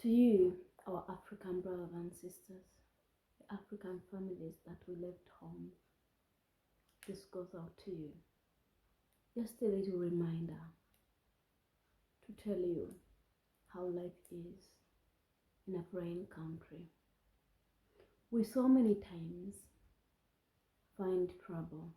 To you, our African brothers and sisters, the African families that we left home, this goes out to you. Just a little reminder to tell you how life is in a foreign country. We so many times find trouble,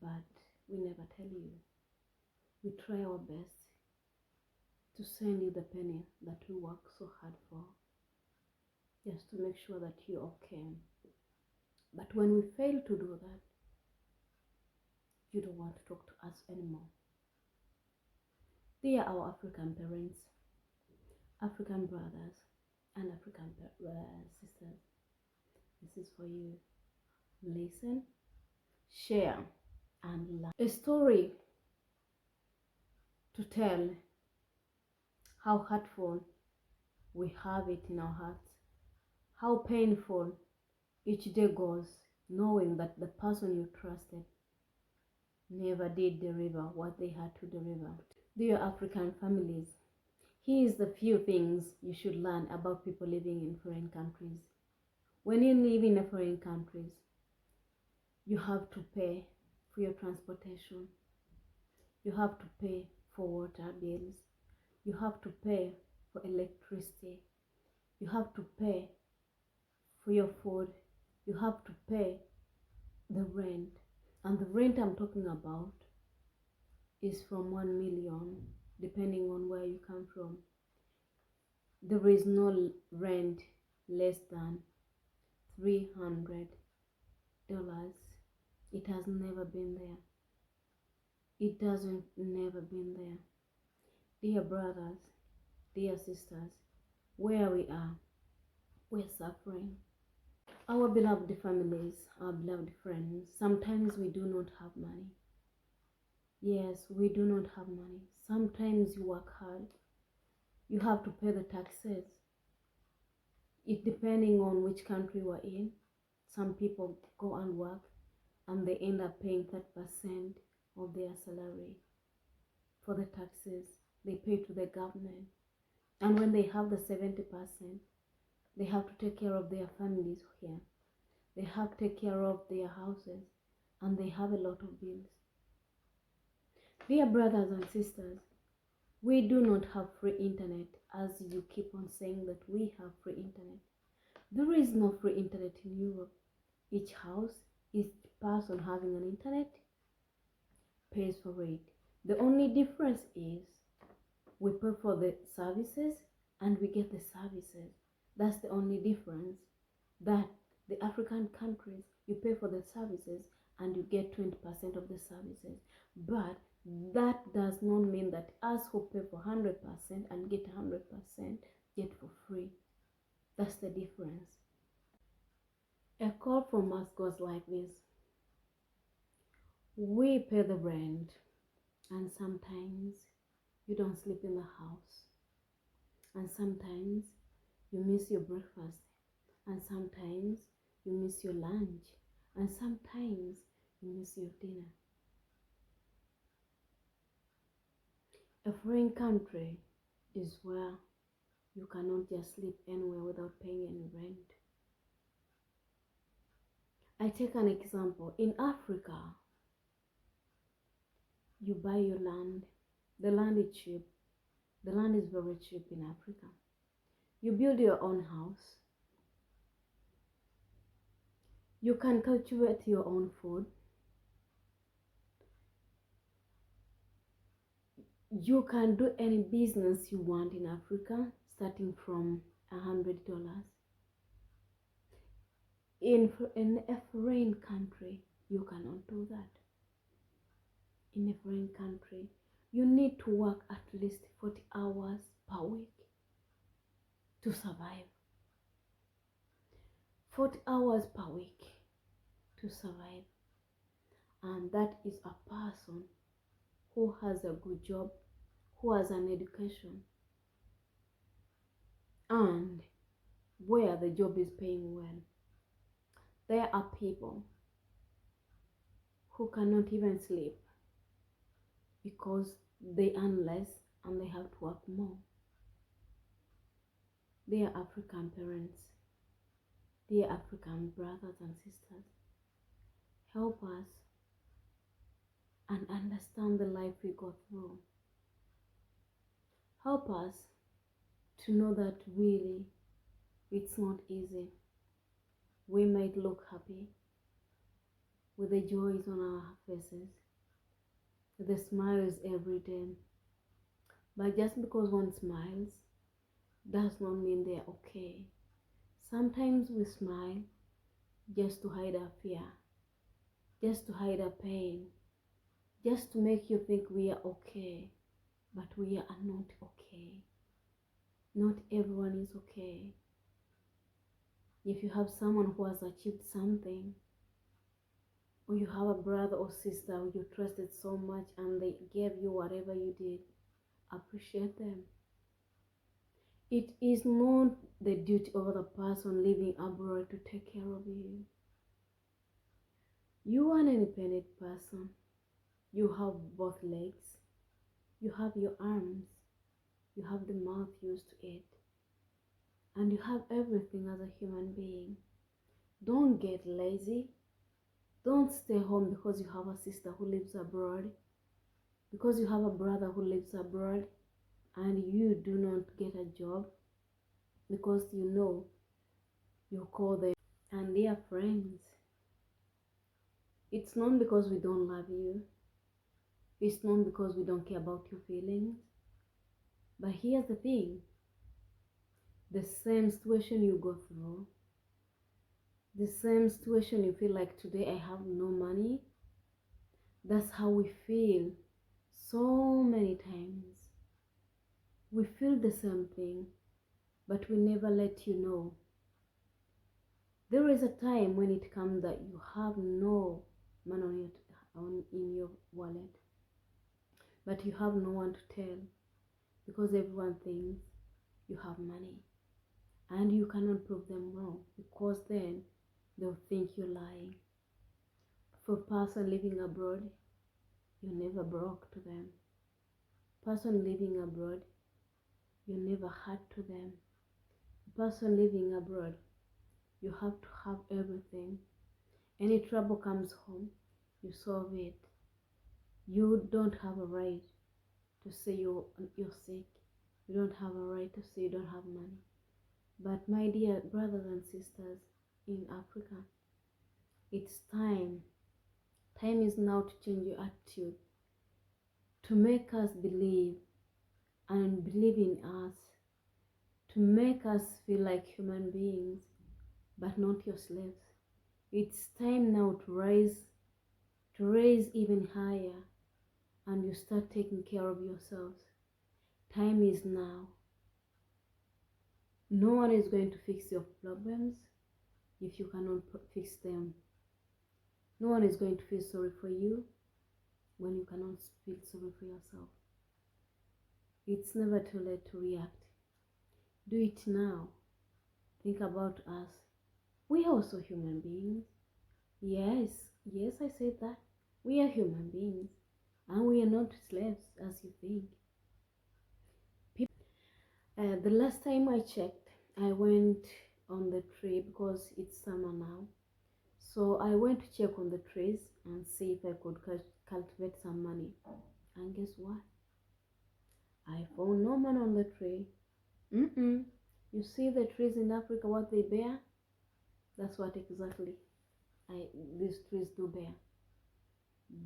but we never tell you. We try our best to send you the penny that we work so hard for, just to make sure that you're okay. But when we fail to do that, you don't want to talk to us anymore. They are our African parents, African brothers, and African sisters. This is for you. Listen, share, and learn. A story to tell how hurtful we have it in our hearts, how painful each day goes, knowing that the person you trusted never did deliver what they had to deliver. Dear African families, here is the few things you should learn about people living in foreign countries. When you live in a foreign countries, you have to pay for your transportation. You have to pay for water bills. You have to pay for electricity. You have to pay for your food. You have to pay the rent. And the rent I'm talking about is from 1 million, depending on where you come from. There is no rent less than $300. It has never been there. It doesn't never been there. Dear brothers, dear sisters, where we are, we're suffering. Our beloved families, our beloved friends, sometimes we do not have money. Yes, we do not have money. Sometimes you work hard. You have to pay the taxes. It depending on which country we're in. Some people go and work and they end up paying 30% of their salary for the taxes they pay to the government. And when they have the 70%, they have to take care of their families here. They have to take care of their houses, and they have a lot of bills. Dear brothers and sisters, we do not have free internet, as you keep on saying that we have free internet. There is no free internet in Europe. Each house, each person having an internet pays for it. The only difference is we pay for the services and we get the services. That's the only difference. That the African countries, you pay for the services and you get 20% of the services. But that does not mean that us who pay for 100% and get 100% get for free. That's the difference. A call from us goes like this. We pay the rent, and sometimes you don't sleep in the house, and sometimes you miss your breakfast, and sometimes you miss your lunch, and sometimes you miss your dinner. A foreign country is where you cannot just sleep anywhere without paying any rent. I take an example. In Africa, you buy your land. The land is cheap. The land is very cheap in Africa. You build your own house. You can cultivate your own food. You can do any business you want in Africa, starting from $100. In a foreign country, you cannot do that. In a foreign country, you need to work at least 40 hours per week to survive. 40 hours per week to survive. And that is a person who has a good job, who has an education, and where the job is paying well. There are people who cannot even sleep because they earn less and they have to work more. Dear African parents, dear African brothers and sisters, help us and understand the life we go through. Help us to know that really it's not easy. We might look happy with the joys on our faces, with the smiles every day, but just because one smiles does not mean they're okay. Sometimes we smile just to hide our fear, just to hide our pain, just to make you think we are okay, but we are not okay. Not everyone is okay. If you have someone who has achieved something, or you have a brother or sister who you trusted so much and they gave you whatever you did, appreciate them. It is not the duty of the person living abroad to take care of you. You are an independent person. You have both legs. You have your arms. You have the mouth used to eat. And you have everything as a human being. Don't get lazy. Don't stay home because you have a sister who lives abroad, because you have a brother who lives abroad, and you do not get a job because you know you call them. And dear friends, it's not because we don't love you. It's not because we don't care about your feelings. But here's the thing. The same situation you go through, the same situation you feel like today I have no money, that's how we feel so many times. We feel the same thing, but we never let you know. There is a time when it comes that you have no money in your wallet, but you have no one to tell because everyone thinks you have money, and you cannot prove them wrong because then they'll think you're lying. For a person living abroad, you never broke to them. Person living abroad, you never had to them. Person living abroad, you have to have everything. Any trouble comes home, you solve it. You don't have a right to say you're sick. You don't have a right to say you don't have money. But my dear brothers and sisters in Africa, it's time. Time is now to change your attitude, to make us believe and believe in us, to make us feel like human beings, but not your slaves. It's time now to raise even higher, and you start taking care of yourselves. Time is now. No one is going to fix your problems if you cannot fix them. No one is going to feel sorry for you when you cannot feel sorry for yourself. It's never too late to react. Do it now. Think about us. We are also human beings. Yes, I said that. We are human beings, and we are not slaves as you think. The last time I checked, I went on the tree because it's summer now. So I went to check on the trees and see if I could cultivate some money. And guess what? I found no money on the tree. You see the trees in Africa, what they bear? That's what exactly these trees do bear.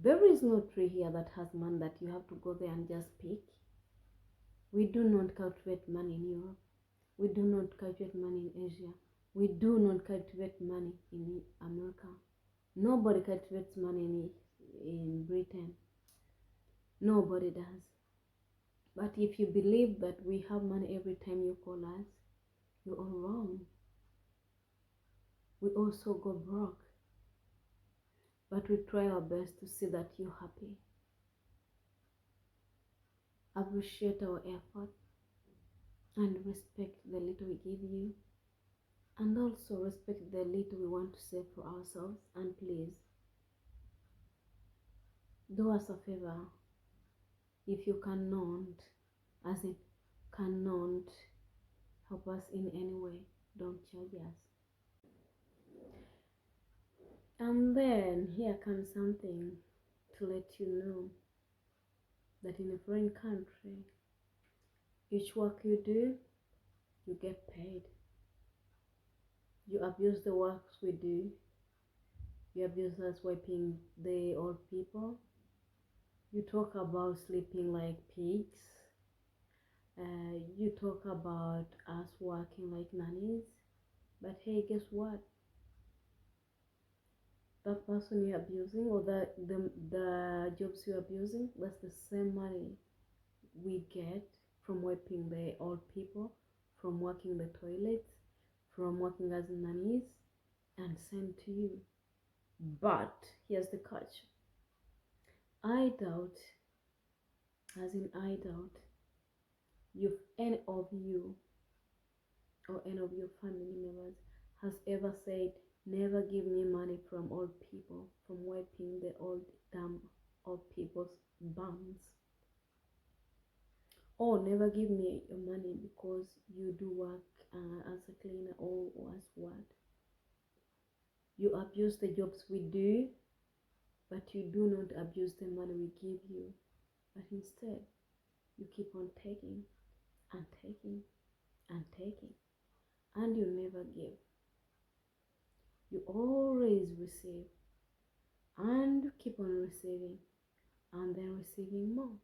There is no tree here that has money that you have to go there and just pick. We do not cultivate money in Europe. We do not cultivate money in Asia. We do not cultivate money in America. Nobody cultivates money in Britain. Nobody does. But if you believe that we have money every time you call us, you're all wrong. We also go broke. But we try our best to see that you're happy. Appreciate our effort and respect the little we give you. And also respect the little we want to save for ourselves. And please, do us a favor. If you cannot help us in any way. Don't judge us. And then here comes something to let you know that in a foreign country, each work you do, you get paid. You abuse the works we do. You abuse us wiping the old people. You talk about sleeping like pigs. You talk about us working like nannies. But hey, guess what? That person you're abusing, or the jobs you're abusing, that's the same money we get from wiping the old people, from working the toilets, from working as nannies, and sent to you. But here's the catch. I doubt, as in I doubt, if any of you or any of your family members has ever said, never give me money from old people, from wiping the old dumb old people's bums. Or never give me your money because you do work as a cleaner or as what. You abuse the jobs we do, but you do not abuse the money we give you. But instead, you keep on taking and taking and taking, and you never give. You always receive and keep on receiving and then receiving more.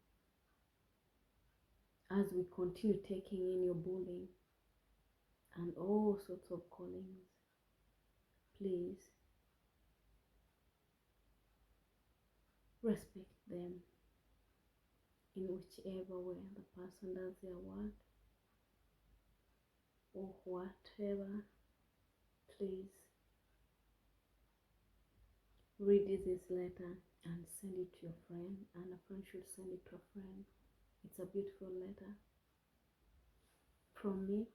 As we continue taking in your bullying and all sorts of callings, please respect them in whichever way the person does their work or whatever. Please read this letter and send it to your friend, and a friend should send it to a friend. It's a beautiful letter from me